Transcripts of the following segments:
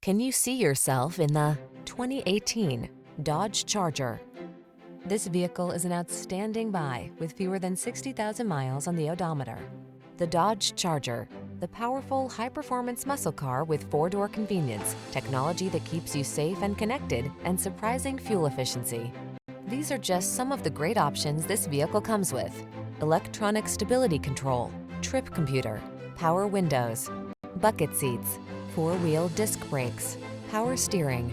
Can you see yourself in the 2018 Dodge Charger? This vehicle is an outstanding buy with fewer than 60,000 miles on the odometer. The Dodge Charger, the powerful, high-performance muscle car with four-door convenience, technology that keeps you safe and connected, and surprising fuel efficiency. These are just some of the great options this vehicle comes with: electronic stability control, trip computer, power windows, bucket seats, four-wheel disc brakes, power steering.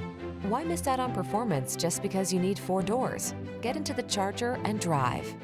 Why miss out on performance just because you need four doors? Get into the Charger and drive.